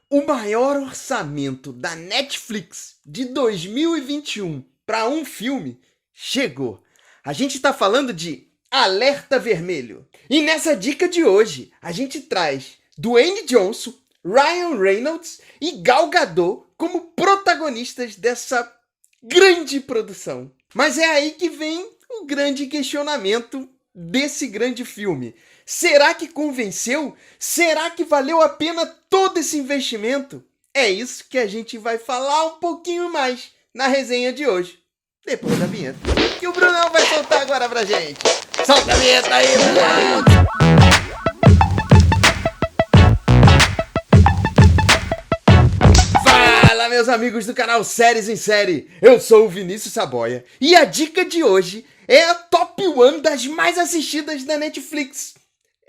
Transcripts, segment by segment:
O maior orçamento da Netflix de 2021 para um filme chegou. A gente está falando de Alerta Vermelho. E nessa dica de hoje, a gente traz Dwayne Johnson, Ryan Reynolds e Gal Gadot como protagonistas dessa grande produção. Mas é aí que vem o grande questionamento desse grande filme. Será que convenceu? Será que valeu a pena todo esse investimento? É isso que a gente vai falar um pouquinho mais na resenha de hoje, depois da vinheta, que o Brunão vai soltar agora pra gente. Solta a vinheta aí, Brunão! Fala, meus amigos do canal Séries em Série! Eu sou o Vinícius Saboia e a dica de hoje é a Top 1 das mais assistidas da Netflix.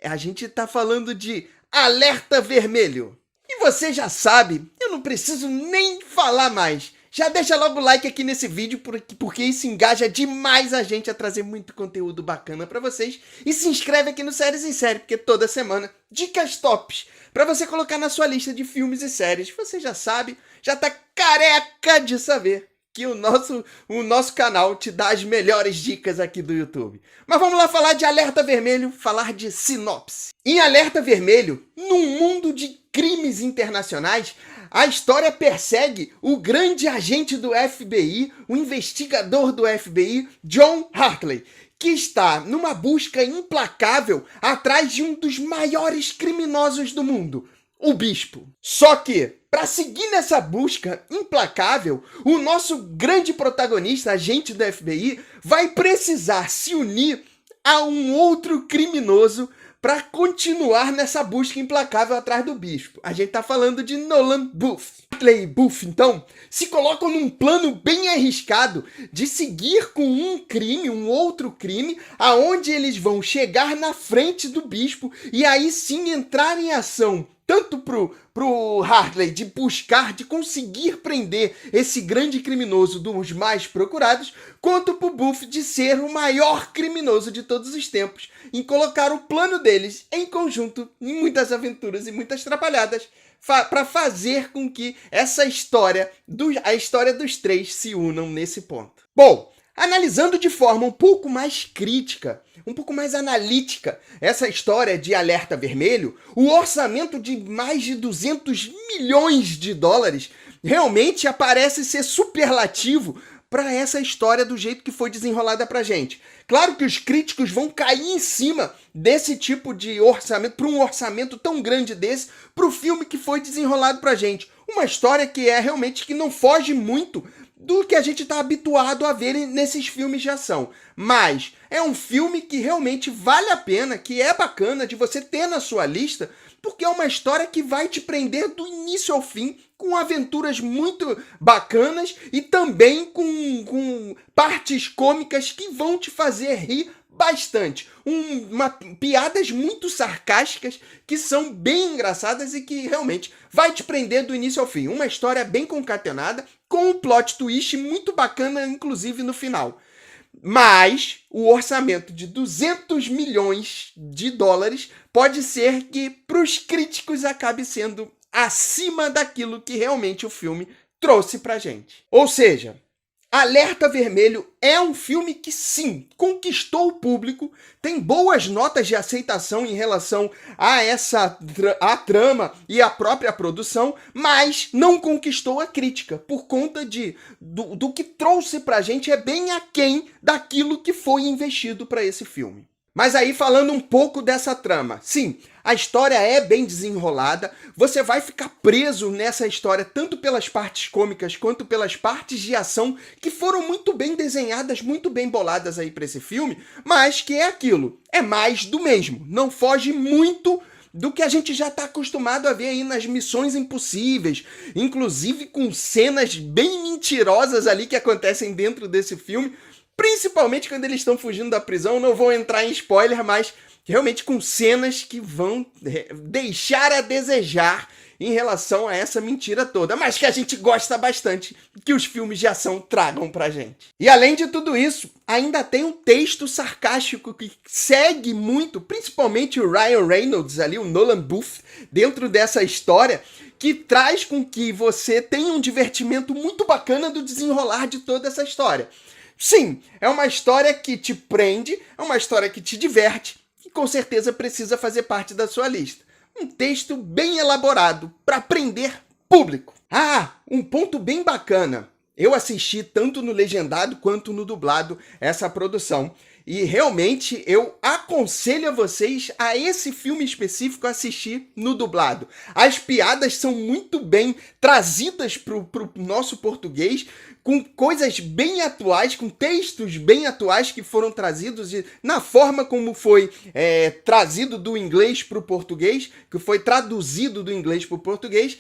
A gente tá falando de Alerta Vermelho. E você já sabe, eu não preciso nem falar mais. Já deixa logo o like aqui nesse vídeo, porque isso engaja demais a gente a trazer muito conteúdo bacana pra vocês. E se inscreve aqui no Séries em Série, porque toda semana, dicas tops pra você colocar na sua lista de filmes e séries. Você já sabe, já tá careca de saber que o nosso canal te dá as melhores dicas aqui do YouTube. Mas vamos lá falar de Alerta Vermelho, falar de sinopse. Em Alerta Vermelho, num mundo de crimes internacionais, a história persegue o grande agente do FBI, o investigador do FBI, John Hartley, que está numa busca implacável atrás de um dos maiores criminosos do mundo, o Bispo. Só que, para seguir nessa busca implacável, o nosso grande protagonista, agente do FBI, vai precisar se unir a um outro criminoso para continuar nessa busca implacável atrás do Bispo. A gente tá falando de Nolan Booth. Hartley e Booth, então, se colocam num plano bem arriscado de seguir com um outro crime, aonde eles vão chegar na frente do Bispo e aí sim entrar em ação, tanto pro Hartley de buscar, de conseguir prender esse grande criminoso dos mais procurados, quanto pro Booth de ser o maior criminoso de todos os tempos, em colocar o plano deles em conjunto, em muitas aventuras e muitas atrapalhadas, para fazer com que essa história, a história dos três se unam nesse ponto. Bom, analisando de forma um pouco mais crítica, um pouco mais analítica, essa história de Alerta Vermelho, o orçamento de mais de 200 milhões de dólares realmente aparece ser superlativo para essa história do jeito que foi desenrolada pra gente. Claro que os críticos vão cair em cima desse tipo de orçamento, para um orçamento tão grande desse, pro filme que foi desenrolado pra gente. Uma história que é realmente que não foge muito do que a gente está habituado a ver nesses filmes de ação. Mas é um filme que realmente vale a pena, que é bacana de você ter na sua lista, porque é uma história que vai te prender do início ao fim, com aventuras muito bacanas e também com partes cômicas que vão te fazer rir bastante. Piadas muito sarcásticas que são bem engraçadas e que realmente vai te prender do início ao fim. Uma história bem concatenada, com um plot twist muito bacana, inclusive no final. Mas o orçamento de 200 milhões de dólares pode ser que para os críticos acabe sendo acima daquilo que realmente o filme trouxe pra gente. Ou seja, Alerta Vermelho é um filme que, sim, conquistou o público, tem boas notas de aceitação em relação a trama e a própria produção, mas não conquistou a crítica, por conta do que trouxe pra gente é bem aquém daquilo que foi investido para esse filme. Mas aí, falando um pouco dessa trama, sim, a história é bem desenrolada, você vai ficar preso nessa história tanto pelas partes cômicas quanto pelas partes de ação que foram muito bem desenhadas, muito bem boladas aí para esse filme, mas que é aquilo, é mais do mesmo, não foge muito do que a gente já está acostumado a ver aí nas Missões Impossíveis, inclusive com cenas bem mentirosas ali que acontecem dentro desse filme, principalmente quando eles estão fugindo da prisão. Não vou entrar em spoiler, mas realmente com cenas que vão deixar a desejar em relação a essa mentira toda, mas que a gente gosta bastante que os filmes de ação tragam pra gente. E além de tudo isso, ainda tem um texto sarcástico que segue muito, principalmente o Ryan Reynolds ali, o Nolan Booth, dentro dessa história, que traz com que você tenha um divertimento muito bacana do desenrolar de toda essa história. Sim, é uma história que te prende, é uma história que te diverte, que com certeza precisa fazer parte da sua lista. Um texto bem elaborado para prender público. Ah, um ponto bem bacana. Eu assisti tanto no legendado quanto no dublado essa produção. E realmente eu aconselho a vocês a esse filme específico assistir no dublado. As piadas são muito bem trazidas pro nosso português, com coisas bem atuais, com textos bem atuais que foram trazidos na forma como foi trazido do inglês para o português, que foi traduzido do inglês para o português,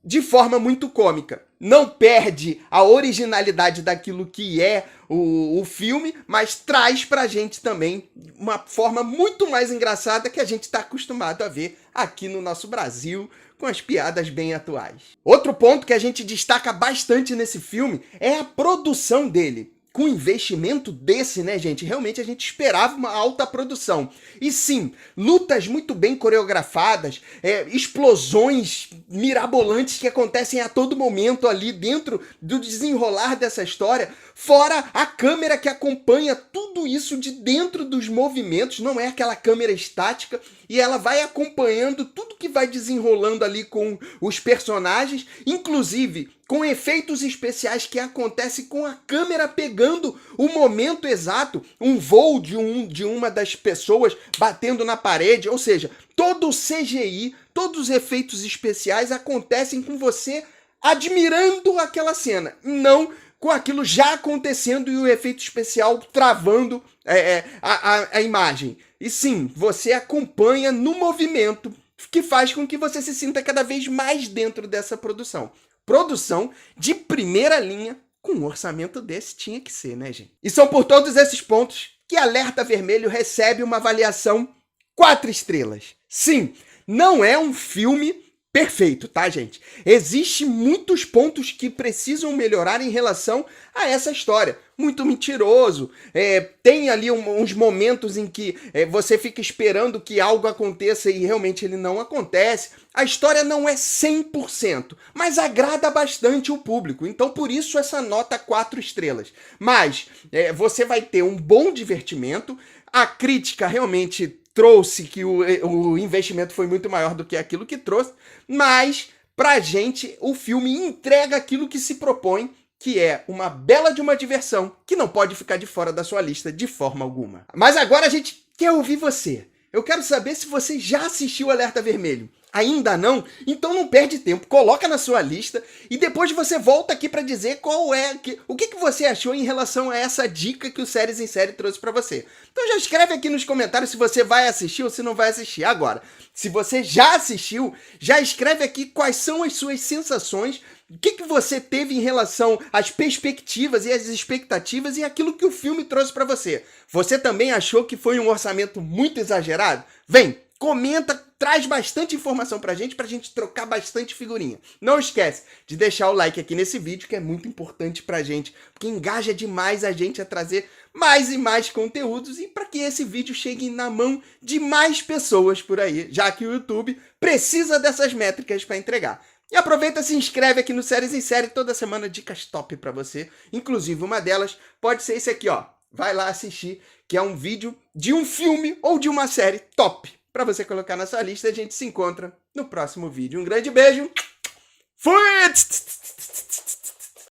de forma muito cômica. Não perde a originalidade daquilo que é o filme, mas traz pra gente também uma forma muito mais engraçada que a gente está acostumado a ver aqui no nosso Brasil, com as piadas bem atuais. Outro ponto que a gente destaca bastante nesse filme é a produção dele. Com um investimento desse, né, gente? Realmente a gente esperava uma alta produção. E sim, lutas muito bem coreografadas, explosões mirabolantes que acontecem a todo momento ali dentro do desenrolar dessa história, fora a câmera que acompanha tudo isso de dentro dos movimentos, não é aquela câmera estática, e ela vai acompanhando tudo que vai desenrolando ali com os personagens, inclusive com efeitos especiais que acontecem com a câmera pegando o momento exato, um voo de uma das pessoas batendo na parede, ou seja, todo o CGI, todos os efeitos especiais acontecem com você admirando aquela cena, não com aquilo já acontecendo e o efeito especial travando a imagem. E sim, você acompanha no movimento que faz com que você se sinta cada vez mais dentro dessa produção. Produção de primeira linha, com um orçamento desse tinha que ser, né, gente? E são por todos esses pontos que Alerta Vermelho recebe uma avaliação 4 estrelas. Sim, não é um filme perfeito, tá, gente? Existem muitos pontos que precisam melhorar em relação a essa história. Muito mentiroso, tem ali uns momentos em que você fica esperando que algo aconteça e realmente ele não acontece. A história não é 100%, mas agrada bastante o público, então por isso essa nota 4 estrelas. Mas você vai ter um bom divertimento, a crítica realmente trouxe que o investimento foi muito maior do que aquilo que trouxe, mas pra gente o filme entrega aquilo que se propõe, que é uma bela de uma diversão que não pode ficar de fora da sua lista de forma alguma. Mas agora a gente quer ouvir você. Eu quero saber se você já assistiu Alerta Vermelho. Ainda não? Então não perde tempo, coloca na sua lista e depois você volta aqui para dizer o que você achou em relação a essa dica que o Séries em Série trouxe para você. Então já escreve aqui nos comentários se você vai assistir ou se não vai assistir. Agora, se você já assistiu, já escreve aqui quais são as suas sensações, o que você teve em relação às perspectivas e às expectativas e aquilo que o filme trouxe para você. Você também achou que foi um orçamento muito exagerado? Vem, comenta, traz bastante informação pra gente trocar bastante figurinha. Não esquece de deixar o like aqui nesse vídeo, que é muito importante pra gente, porque engaja demais a gente a trazer mais e mais conteúdos e para que esse vídeo chegue na mão de mais pessoas por aí, já que o YouTube precisa dessas métricas para entregar. E aproveita e se inscreve aqui no Séries em Série, toda semana dicas top pra você, inclusive uma delas pode ser esse aqui, ó. Vai lá assistir, que é um vídeo de um filme ou de uma série top para você colocar na sua lista. A gente se encontra no próximo vídeo. Um grande beijo. Fui!